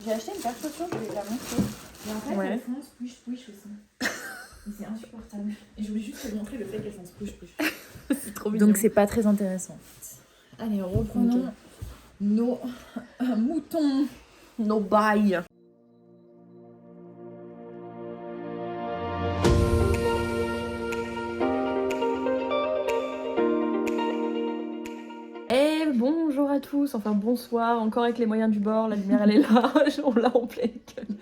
J'ai acheté une paire de chaussures, je vais te la montrer. Et en fait, Ouais. elles font squish-squish aussi. Et c'est insupportable. Et je voulais juste te montrer le fait qu'elles font squish-squish. C'est trop mignon. Donc c'est pas très intéressant. Allez, reprenons nos moutons. No bye. Et bonjour à tous, enfin bonsoir, encore avec les moyens du bord, la lumière elle est là, on l'a en pleine gueule.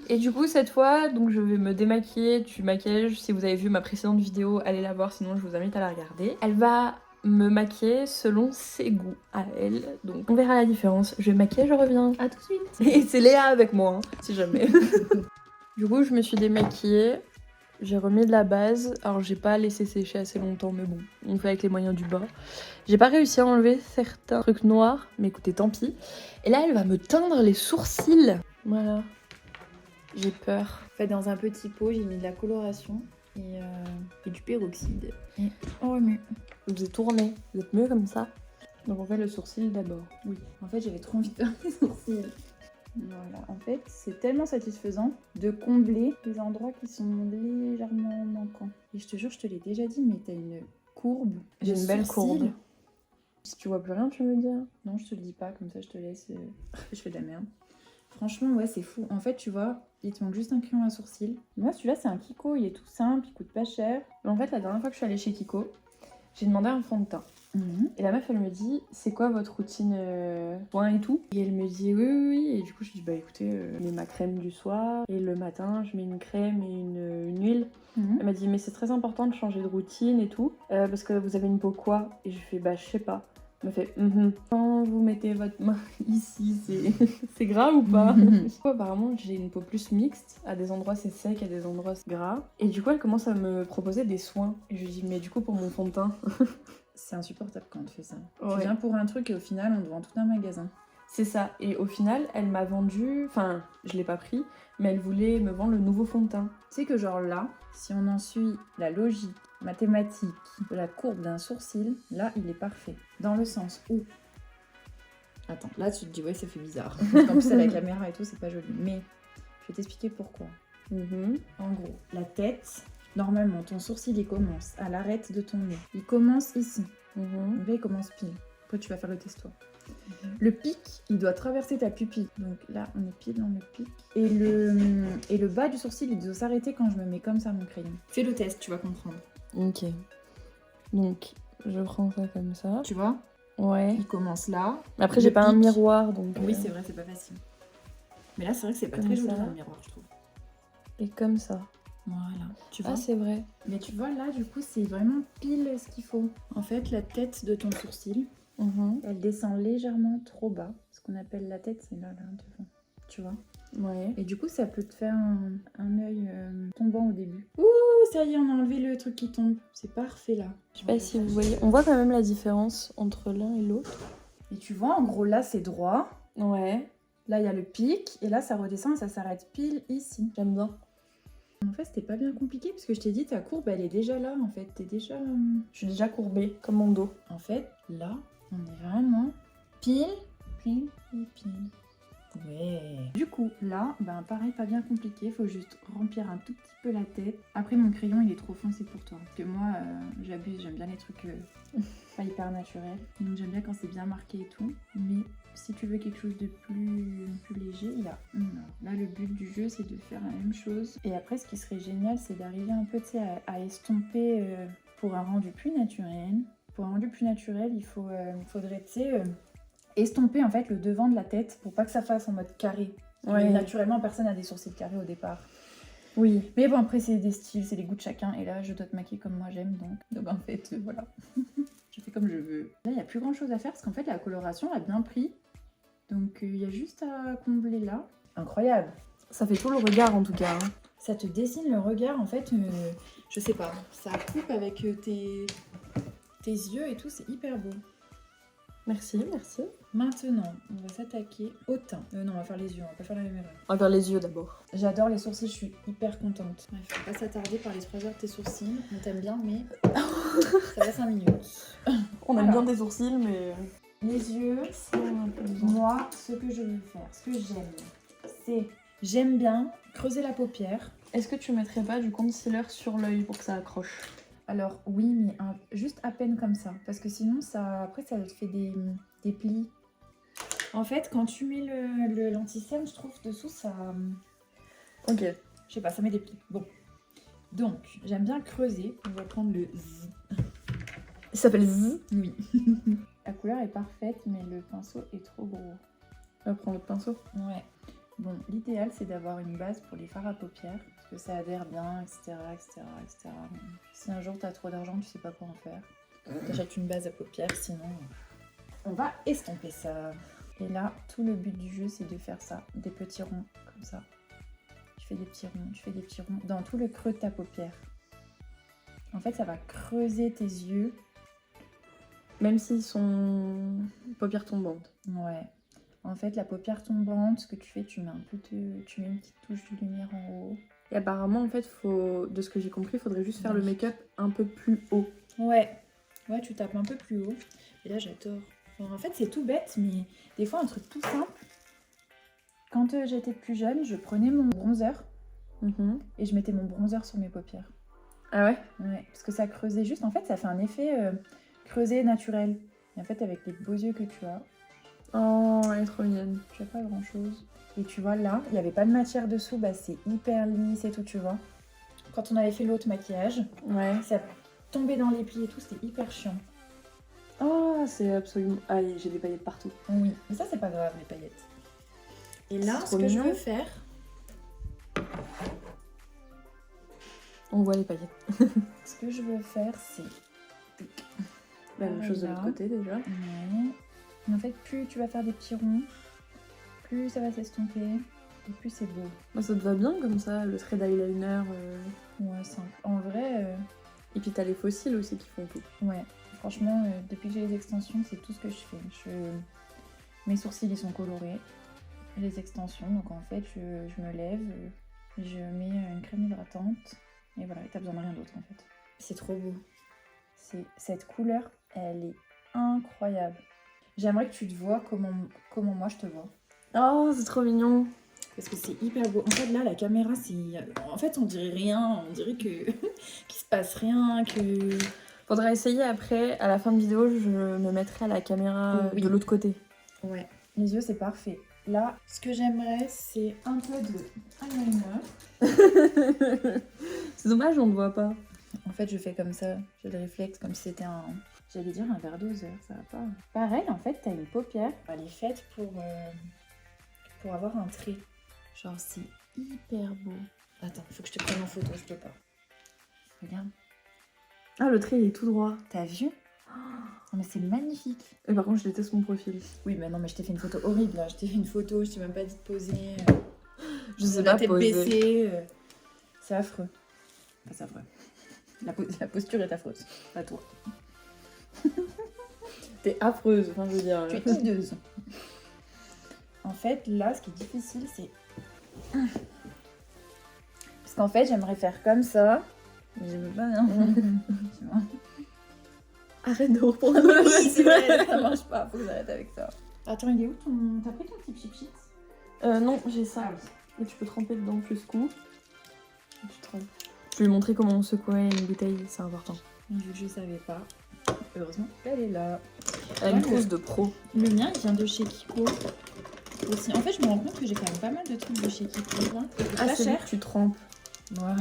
Et du coup cette fois, donc je vais me démaquiller du maquillage. Si vous avez vu ma précédente vidéo, allez la voir, sinon je vous invite à la regarder. Elle va me maquiller selon ses goûts à elle, donc on verra la différence. Je vais maquiller, je reviens, à tout de suite. Et c'est Léa avec moi, hein, si jamais. Du coup je me suis démaquillée. J'ai remis de la base, alors j'ai pas laissé sécher assez longtemps, mais bon, on fait avec les moyens du bord. J'ai pas réussi à enlever certains trucs noirs, mais écoutez, tant pis. Et là, elle va me teindre les sourcils. Voilà. J'ai peur. En fait, dans un petit pot, j'ai mis de la coloration et du peroxyde. Et on remet. Je vous ai tourné. Vous êtes mieux comme ça. Donc on fait le sourcil d'abord. Oui, en fait, j'avais trop envie de faire mes sourcils. Voilà, en fait, c'est tellement satisfaisant de combler les endroits qui sont légèrement manquants. Et je te jure, je te l'ai déjà dit, mais t'as une courbe. J'ai une belle sourcils. courbe. Si tu vois plus rien, tu me dis. Non, je te le dis pas, comme ça je te laisse. Je fais de la merde. Franchement, ouais, c'est fou. En fait, tu vois, il te manque juste un crayon à sourcils. Moi, celui-là, c'est un Kiko, il est tout simple, il coûte pas cher. Mais en fait, la dernière fois que je suis allée chez Kiko, j'ai demandé un fond de teint. Et la meuf, elle me dit, c'est quoi votre routine soin et tout? Et elle me dit, oui. Et du coup, je dis, bah écoutez, je mets ma crème du soir. Et le matin, je mets une crème et une huile. Elle m'a dit, mais c'est très important de changer de routine et tout. Parce que vous avez une peau quoi? Et je fais, bah je sais pas. Elle m'a fait, quand vous mettez votre main ici, c'est gras ou pas? Apparemment, j'ai une peau plus mixte. À des endroits, c'est sec, à des endroits, c'est gras. Et du coup, elle commence à me proposer des soins. Et je lui dis, mais du coup, pour mon fond de teint. C'est insupportable quand on te fait ça. Ouais. Tu viens pour un truc et au final, on te vend tout un magasin. C'est ça. Et au final, elle m'a vendu... Enfin, je l'ai pas pris, mais elle voulait me vendre le nouveau fond de teint. Tu sais que genre là, si on en suit la logique mathématique de la courbe d'un sourcil, là, il est parfait. Dans le sens où... Attends, là, tu te dis, ouais, ça fait bizarre. Parce qu'en plus, à la caméra et tout, c'est pas joli. Mais je vais t'expliquer pourquoi. En gros, la tête... Normalement, ton sourcil, il commence à l'arête de ton nez. Il commence ici. Donc là, il commence pile. Après, tu vas faire le test, toi. Le pic, il doit traverser ta pupille. Donc là, on est pile dans le pic. Et le bas du sourcil, il doit s'arrêter quand je me mets comme ça mon crayon. Fais le test, tu vas comprendre. Ok. Donc, je prends ça comme ça. Tu vois? Ouais. Il commence là. Mais après, Le j'ai pas un pic. miroir, donc... Oui, c'est vrai, c'est pas facile. Mais là, c'est vrai que c'est pas Comme très joli ça. dans le miroir, je trouve. Et comme ça. Voilà. Tu vois? Ah, c'est vrai. Mais tu vois, là, du coup, c'est vraiment pile ce qu'il faut. En fait, la tête de ton sourcil, elle descend légèrement trop bas. Ce qu'on appelle la tête, c'est là devant. Tu vois? Ouais. Et du coup, ça peut te faire un œil tombant au début. Ouh, ça y est, on a enlevé le truc qui tombe. C'est parfait là. Je sais pas si vous voyez... On voit quand même la différence entre l'un et l'autre. Et tu vois, en gros, là, c'est droit. Ouais. Là, il y a le pic. Et là, ça redescend et ça s'arrête pile ici. J'aime bien. En fait, c'était pas bien compliqué parce que je t'ai dit, ta courbe, elle est déjà là, en fait. T'es déjà... Je suis déjà courbée, comme mon dos. En fait, là, on est vraiment pile et pile. Ouais. Du coup, là, ben pareil, pas bien compliqué. Faut juste remplir un tout petit peu la tête. Après, mon crayon, il est trop foncé pour toi. Parce que moi, j'abuse, j'aime bien les trucs pas hyper naturels. Donc, j'aime bien quand c'est bien marqué et tout. Mais si tu veux quelque chose de plus léger, là, là, le but du jeu, c'est de faire la même chose. Et après, ce qui serait génial, c'est d'arriver un peu, tu sais, à estomper pour un rendu plus naturel. Pour un rendu plus naturel, il faudrait, tu sais... estomper en fait le devant de la tête pour pas que ça fasse en mode carré. Ouais. Naturellement, personne n'a des sourcils carrés au départ. Oui. Mais bon, après, c'est des styles, c'est les goûts de chacun. Et là, je dois te maquiller comme moi j'aime. Donc en fait, voilà. Je fais comme je veux. Là, il n'y a plus grand chose à faire parce qu'en fait, la coloration a bien pris. Donc il y a juste à combler là. Incroyable. Ça fait tout le regard, en tout cas. Hein. Ça te dessine le regard, en fait, je sais pas. Ça coupe avec tes yeux et tout, c'est hyper beau. Merci, merci. Maintenant, on va s'attaquer au teint. Non, on va faire les yeux, on va pas faire la même erreur. On va faire les yeux d'abord. J'adore les sourcils, je suis hyper contente. Bref, faut pas s'attarder par les 3 heures de tes sourcils. On t'aime bien, mais ça va 5 minutes. On aime Alors. bien tes sourcils, mais... Les yeux, c'est un peu bizarre. moi, ce que je veux faire, ce que j'aime, c'est... J'aime bien creuser la paupière. Est-ce que tu mettrais pas du concealer sur l'œil pour que ça accroche? Alors oui, mais juste à peine comme ça. Parce que sinon, après, ça te fait des plis. En fait, quand tu mets le lenticerne, je trouve dessous, ça... Ok. Je sais pas, ça met des plis. Bon. Donc, j'aime bien creuser. On va prendre le Z. Il s'appelle Z. Oui. La couleur est parfaite, mais le pinceau est trop gros. On va prendre le pinceau. Ouais. Bon, l'idéal, c'est d'avoir une base pour les fards à paupières. Parce que ça adhère bien, etc. Si un jour, tu as trop d'argent, tu sais pas quoi en faire. T'achètes une base à paupières, sinon... On va estomper ça. Et là, tout le but du jeu, c'est de faire ça. Des petits ronds, comme ça. Tu fais des petits ronds, tu fais des petits ronds. Dans tout le creux de ta paupière. En fait, ça va creuser tes yeux. Même s'ils sont paupières tombantes. Ouais. En fait, la paupière tombante, ce que tu fais, tu mets tu mets une petite touche de lumière en haut. Et apparemment, en fait, de ce que j'ai compris, il faudrait juste faire le make-up un peu plus haut. Ouais. Ouais, tu tapes un peu plus haut. Et là, j'adore. Enfin, en fait, c'est tout bête, mais des fois, un truc tout simple. Quand j'étais plus jeune, je prenais mon bronzer et je mettais mon bronzer sur mes paupières. Ah ouais? Ouais, parce que ça creusait juste. En fait, ça fait un effet creusé naturel. Et en fait, avec les beaux yeux que tu as, Oh, elle est trop mignonne. tu n'as pas grand-chose. Et tu vois, là, il n'y avait pas de matière dessous. Bah, c'est hyper lisse et tout, tu vois. Quand on avait fait l'autre maquillage, Ouais. ça tombait dans les plis et tout. C'était hyper chiant. Oh, c'est absolument... Ah, j'ai des paillettes partout. Oui, mais ça, c'est pas grave, les paillettes. Et là, C'est ce trop que je mignon. veux faire... On voit les paillettes. Ce que je veux faire, c'est... La même chose de l'autre côté, déjà. Ouais. Et en fait, plus tu vas faire des petits ronds, plus ça va s'estomper, et plus c'est beau. Bah, ça te va bien, comme ça, le trait d'eyeliner. Ouais, simple. En vrai, Et puis t'as les fossiles aussi qui font tout. ouais. Franchement, depuis que j'ai les extensions, c'est tout ce que je fais. Mes sourcils, ils sont colorés. Les extensions, donc en fait, je me lève, je mets une crème hydratante, et voilà, et t'as besoin de rien d'autre, en fait. C'est trop beau. Cette couleur, elle est incroyable. J'aimerais que tu te vois comment moi je te vois. Oh, c'est trop mignon. Parce que c'est hyper beau. En fait, là, la caméra, c'est... En fait, on dirait rien. On dirait que qu'il se passe rien, que... Faudra essayer après, à la fin de vidéo, je me mettrai à la caméra Oui. de l'autre côté. Ouais. Les yeux, c'est parfait. Là, ce que j'aimerais, c'est un peu de eyeliner. C'est dommage, on ne voit pas. En fait, je fais comme ça. J'ai le réflexe comme si c'était un... J'allais dire un verre doseur, ça va pas. Pareil, en fait, t'as une paupière. Elle est faite pour avoir un trait. Genre, c'est hyper beau. Attends, faut que je te prenne en photo, je peux pas. Regarde. Ah, le trait, il est tout droit. T'as vu? Oh, mais c'est magnifique. Et par contre, je déteste mon profil. Oui, mais non, mais je t'ai fait une photo horrible, là. Je t'ai fait une photo, je t'ai même pas dit de poser. Je sais la pas tête poser. baissée. C'est affreux. Enfin, c'est affreux. La posture est affreuse. Pas toi. T'es affreuse, enfin, je veux dire. Tu es hideuse. En fait, là, ce qui est difficile, c'est... Parce qu'en fait, j'aimerais faire comme ça. Mais j'aime pas, hein. Tu vois. Arrête de reprendre Oui, c'est vrai, ça marche pas. Faut que j'arrête avec ça. Attends, il est où ton... T'as pris ton petit chip-chip? Non, j'ai ça. Ah oui. Et tu peux tremper dedans plus coup. Et tu trempes. Je vais lui montrer comment on secouait une bouteille, c'est important. Vu que je savais pas. Heureusement, elle est là. Elle a une Ouais, trousse de pro. Le mien, il vient de chez Kiko. Aussi. En fait, je me rends compte que j'ai quand même pas mal de trucs de chez Kiko. Hein. Ah, Pas c'est cher. lui que tu trempes. Voilà.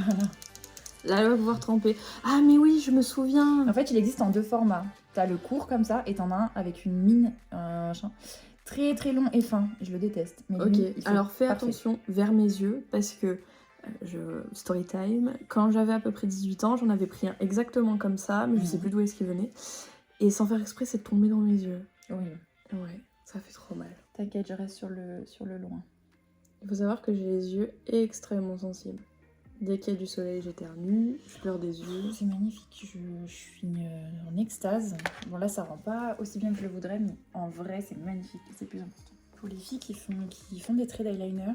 Là, elle va pouvoir tremper. Ah, mais oui, je me souviens. En fait, il existe en deux formats. T'as le court comme ça et t'en as un avec une mine très très long et fin. Je le déteste. Mais Ok, lui, il fait alors fais parfait. attention vers mes yeux parce que, story time, quand j'avais à peu près 18 ans, j'en avais pris un exactement comme ça, mais je sais plus d'où est-ce qu'il venait. Et sans faire exprès, c'est tombé dans mes yeux. Oui. Ouais, ça fait trop mal. T'inquiète, je reste sur le loin. Il faut savoir que j'ai les yeux extrêmement sensibles. Dès qu'il y a du soleil, j'éternue, je pleure des yeux. C'est magnifique, je suis en extase. Bon là ça rend pas aussi bien que je le voudrais, mais en vrai c'est magnifique, c'est le plus important. Pour les filles qui font des traits d'eyeliner,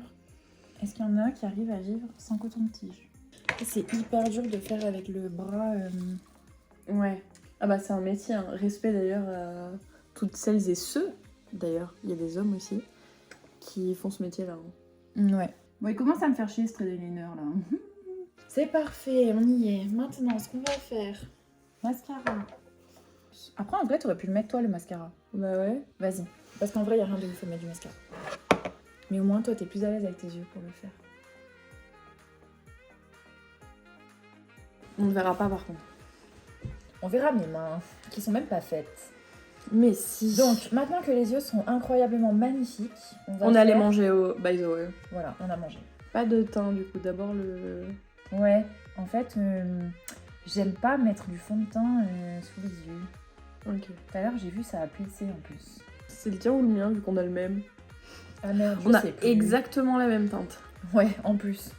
est-ce qu'il y en a qui arrivent à vivre sans coton-tige? C'est hyper dur de faire avec le bras. Ouais. Ah bah c'est un métier, hein. Respect d'ailleurs à toutes celles et ceux, d'ailleurs, il y a des hommes aussi, qui font ce métier-là. Hein. Ouais. Bon, il commence à me faire chier ce trait d'eyeliner là. C'est parfait, on y est. Maintenant, ce qu'on va faire. Mascara. Après, en vrai, t'aurais pu le mettre toi, le mascara. Bah ouais. Vas-y. Parce qu'en vrai, il n'y a rien de ouf à mettre du mascara. Mais au moins, toi, t'es plus à l'aise avec tes yeux pour le faire. On ne verra pas par contre. On verra mes mains, qui sont même pas faites. Mais si. Donc, maintenant que les yeux sont incroyablement magnifiques, on allait manger au by the way. Voilà, on a mangé. Pas de teint du coup, d'abord le... Ouais, en fait, j'aime pas mettre du fond de teint sous les yeux. Ok. Tout à l'heure, j'ai vu ça a plissé en plus. C'est le tien ou le mien vu qu'on a le même? Ah merde, on a exactement la même teinte. Ouais, en plus.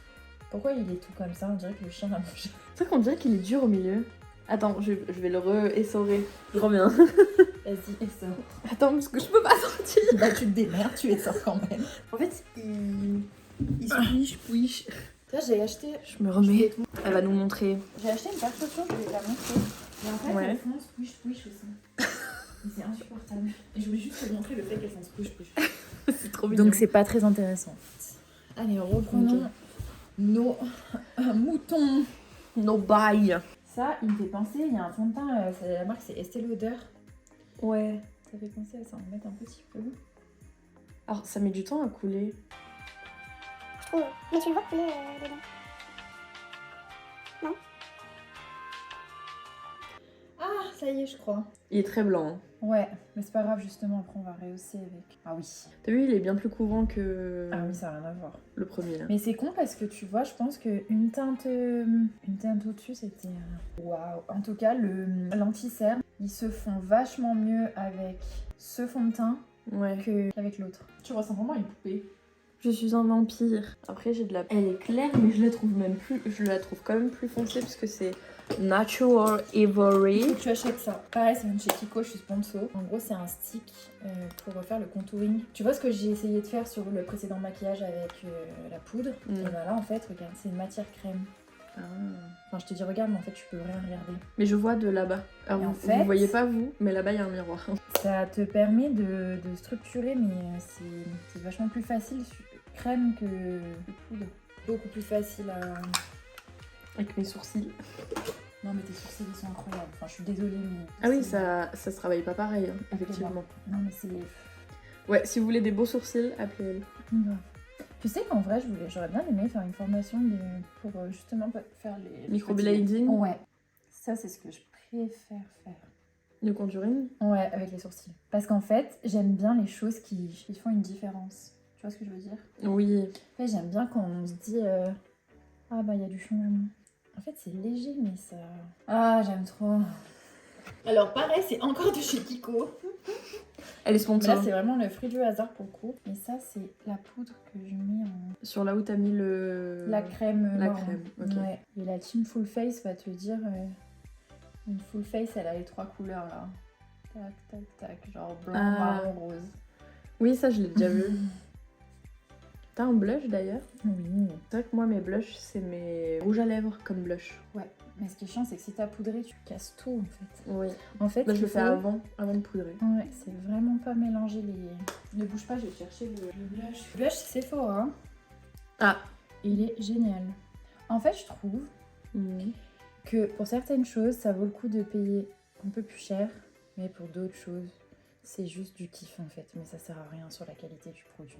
Pourquoi il est tout comme ça? On dirait que le chien l'a mangé. C'est vrai qu'on dirait qu'il est dur au milieu. Attends, je vais le re-essorer. Je reviens. Vas-y, essaie. Attends, parce que je peux pas sortir. Bah tu te démerdes, tu essaies quand même. En fait, il squish. Là, j'ai acheté... Je me remets. Elle va nous montrer. J'ai acheté une paire de chaussures, je vais te la montrer. Et en fait, Ouais. elles font squish aussi. Mais c'est insupportable. Et je voulais juste te montrer le fait qu'elles font squish. C'est trop mignon. Donc c'est pas très intéressant. Allez, reprenons nos moutons. Nos bails. Ça, il me fait penser, il y a un fond de teint, la marque c'est Estée Lauder. Ouais. Ça fait penser à ça, on va mettre un petit peu. Alors, ça met du temps à couler. Je trouve. Mais tu le vois couler dedans. Non? Ah, ça y est, je crois. Il est très blanc. Hein. Ouais, mais c'est pas grave, justement, après on va rehausser avec. Ah oui. T'as vu, il est bien plus couvrant que Ah oui, ça n'a rien à voir. le premier. Là. Mais c'est con parce que tu vois, je pense qu'une teinte au-dessus, c'était... Waouh. En tout cas, l'anti-cerne, ils se font vachement mieux avec ce fond de teint Ouais. qu'avec l'autre. Tu ressembles vraiment à une poupée. Je suis un vampire. Après, j'ai de la... Elle est claire, mais je la trouve même plus... Je la trouve quand même plus foncée parce que c'est Natural Il Ivory. faut que tu achètes ça. Pareil, ça vient de chez Kiko, je suis sponsor. En gros, c'est un stick pour refaire le contouring. Tu vois ce que j'ai essayé de faire sur le précédent maquillage avec la poudre? Mm. Et bah là, en fait, regarde, c'est une matière crème. Ah. Enfin, je te dis regarde, mais en fait, tu peux rien regarder. Mais je vois de là-bas. Alors, Et en vous fait- voyez pas vous, mais là-bas, il y a un miroir. Ça te permet de structurer, mais c'est vachement plus facile crème que poudre. Beaucoup plus facile à... Avec mes sourcils. Non, mais tes sourcils, ils sont incroyables. Enfin, je suis désolée, mais... Ah oui, c'est- ça se travaille pas pareil, hein, effectivement. Non, mais c'est... Ouais, si vous voulez des beaux sourcils, appelez-elle. Ouais. Tu sais qu'en vrai, j'aurais bien aimé faire une formation pour justement faire les... Microblading. Ouais. Ça, c'est ce que je préfère faire. Le contouring. Ouais, avec les sourcils. Parce qu'en fait, j'aime bien les choses qui font une différence. Tu vois ce que je veux dire? Oui. En fait, j'aime bien quand on se dit ah bah il y a du changement. En fait, c'est léger, mais ça... Ah, j'aime trop. Alors pareil, c'est encore de chez Kiko. Elle est Mais sponsor. là, c'est vraiment le fruit du hasard pour le coup. Et ça, c'est la poudre que je mets en... Sur là où t'as mis le... La crème. La marron. crème, ok. Ouais. Et la team full face va te dire... une full face, elle a les 3 couleurs là. Tac, tac, tac. Genre blanc, Ah. marron, rose. Oui, ça, je l'ai déjà vu. T'as un blush d'ailleurs? Oui. C'est vrai que moi, mes blushs, c'est mes rouges à lèvres comme blush. Ouais. Mais ce qui est chiant, c'est que si t'as poudré, tu casses tout en fait. Oui. En fait, Là, je il le fais faut- avant de poudrer. Ouais, c'est vraiment pas mélanger les... Ne bouge pas, je vais chercher le blush. Le blush Sephora, Ah. il est génial. En fait, je trouve que pour certaines choses, ça vaut le coup de payer un peu plus cher. Mais pour d'autres choses, c'est juste du kiff en fait. Mais ça sert à rien sur la qualité du produit.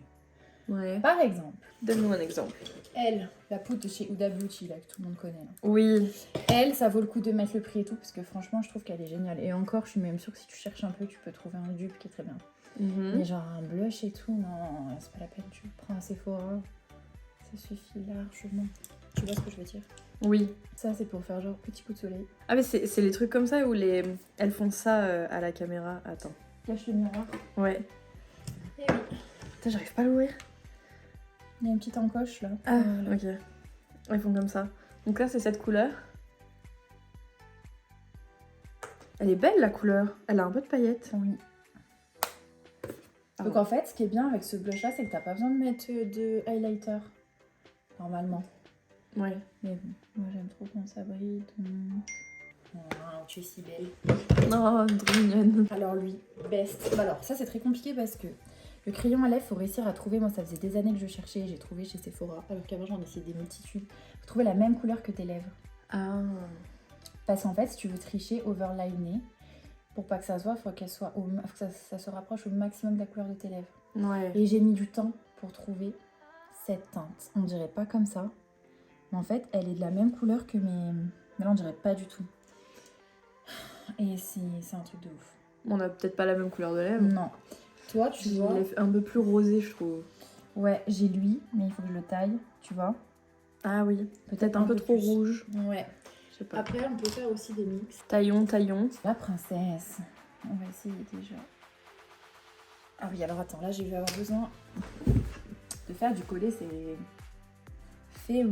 Ouais. Par exemple, Donne-nous un exemple. elle, la poudre de chez Huda Beauty, là, que tout le monde connaît. Là. Oui. Elle, ça vaut le coup de mettre le prix et tout, parce que franchement, je trouve qu'elle est géniale. Et encore, je suis même sûre que si tu cherches un peu, tu peux trouver un dupe qui est très bien. Mais genre un blush et tout, non, c'est pas la peine. Tu prends un Sephora, ça suffit largement. Tu vois ce que je veux dire? Oui. Ça, c'est pour faire genre petit coup de soleil. Ah, mais c'est les trucs comme ça où elles font ça à la caméra. Attends. Cache le miroir. Ouais. Et oui. Putain, j'arrive pas à l'ouvrir. Il y a une petite encoche là. Ah, Voilà. ok. Elles font comme ça. Donc là, c'est cette couleur. Elle est belle, la couleur. Elle a un peu de paillettes. Oui. Ah Donc bon. en fait, ce qui est bien avec ce blush là, c'est que t'as pas besoin de mettre de highlighter. Normalement. Ouais. Mais bon, moi j'aime trop quand ça brille. Donc... Wow, tu es si belle. Oh, trop mignonne. Alors lui, best. Bah alors ça c'est très compliqué parce que Le crayon à lèvres, faut réussir à trouver. Moi, ça faisait des années que je cherchais. J'ai trouvé chez Sephora. Alors qu'avant, j'en essayais des multitudes. Faut trouver la même couleur que tes lèvres. Ah. Parce qu'en fait, si tu veux tricher, overliner, pour pas que ça se voit, faut que ça se rapproche au maximum de la couleur de tes lèvres. Ouais. Et j'ai mis du temps pour trouver cette teinte. On dirait pas comme ça. Mais en fait, elle est de la même couleur que mes... Mais là, on dirait pas du tout. Et c'est un truc de ouf. On a peut-être pas la même couleur de lèvres. Non. Toi, tu vois... Un peu plus rosé, je trouve. Ouais, j'ai lui, mais il faut que je le taille, tu vois. Ah oui. Peut-être Un peu trop plus. rouge. Ouais. Je sais pas. Après, on peut faire aussi des mix. Taillon. La princesse. On va essayer déjà. Ah oui, alors attends, là, je vais avoir besoin de faire du collet, c'est... Fait...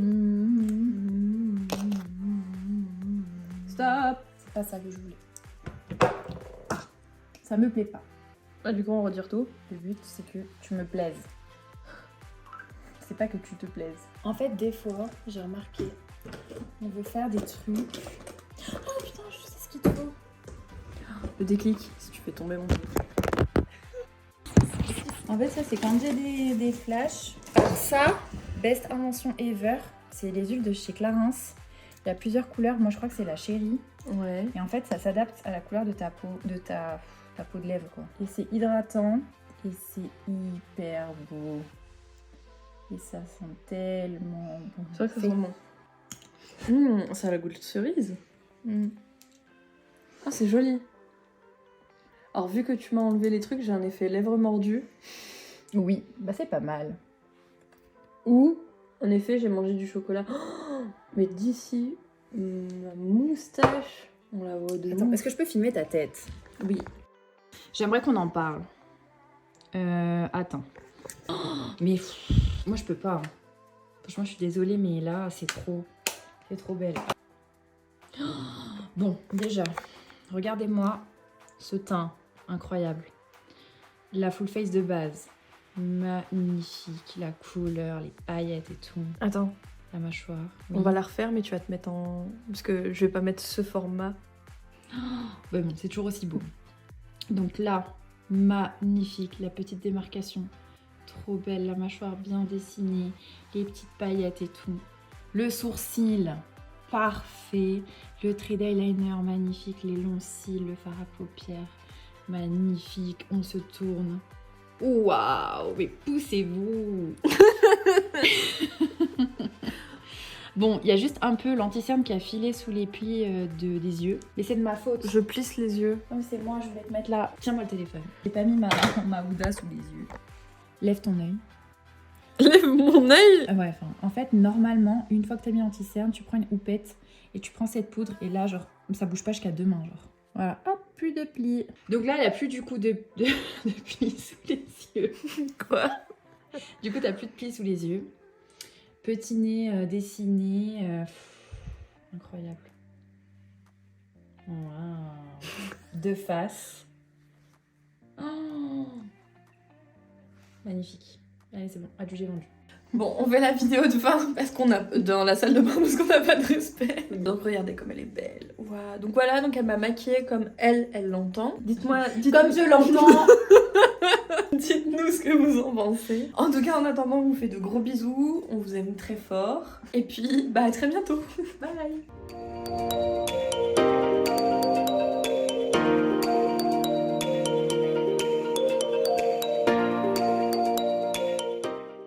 Stop. C'est pas ça que je voulais. Ça me plaît pas. Ah, du coup, on redire tout. Le but, c'est que tu me plaises. C'est pas que tu te plaises. En fait, des fois, j'ai remarqué, on veut faire des trucs... Oh putain, je sais ce qu'il te faut. Le déclic, si tu fais tomber mon truc. En fait, ça, c'est quand j'ai des flashs. Alors ça, best invention ever, c'est les huiles de chez Clarins. Il y a plusieurs couleurs. Moi, je crois que c'est la chérie. Ouais. Et en fait, ça s'adapte à la couleur de ta peau, ta peau de lèvres, quoi. Et c'est hydratant et c'est hyper beau. Et ça sent tellement bon. C'est vrai que ça sent bon. Ça a la goût de cerise. Ah, c'est joli. Alors, vu que tu m'as enlevé les trucs, j'ai un effet lèvres mordues. Oui, bah c'est pas mal. Ou, en effet, j'ai mangé du chocolat. Oh, mais d'ici, ma moustache, on la voit de Attends, est-ce que je peux filmer ta tête? Oui. J'aimerais qu'on en parle. Attends. Oh, mais moi je peux pas. Hein. Franchement, je suis désolée, mais là, c'est trop belle. Oh, bon, déjà, regardez-moi ce teint incroyable. La full face de base. Magnifique. La couleur, les paillettes et tout. Attends, La mâchoire. on va la refaire, mais tu vas te mettre en... Parce que je vais pas mettre ce format. Ouais, bon, c'est toujours aussi beau. Donc là, magnifique. La petite démarcation. Trop belle. La mâchoire bien dessinée. Les petites paillettes et tout. Le sourcil. Parfait. Le trait d'eyeliner magnifique. Les longs cils. Le fard à paupières. Magnifique. On se tourne. Waouh, mais poussez-vous. Bon, il y a juste un peu l'anti-cerne qui a filé sous les plis des yeux. Mais c'est de ma faute. Je plisse les yeux. Non, c'est moi, je voulais te mettre là. Tiens-moi le téléphone. J'ai pas mis ma houda sous les yeux. Lève ton œil. Lève mon œil. Ah ouais, enfin, en fait, normalement, une fois que t'as mis l'anti-cerne, tu prends une houppette et tu prends cette poudre et là, genre, ça bouge pas jusqu'à demain, genre. Voilà, hop, plus de plis. Donc là, il n'y a plus du coup de plis sous les yeux. Quoi? Du coup, t'as plus de plis sous les yeux. Petit nez dessiné. Incroyable. Wow. De face. Oh. Magnifique. Allez, c'est bon. Adjugé vendu. Bon, on fait la vidéo de fin parce qu'on a dans la salle de bain parce qu'on n'a pas de respect. Donc regardez comme elle est belle. Wow. Donc voilà, donc elle m'a maquillée comme elle l'entend. Dites-moi, Comme je l'entends. dites-nous ce que vous en pensez. En tout cas, en attendant, on vous fait de gros bisous. On vous aime très fort. Et puis, bah à très bientôt. Bye.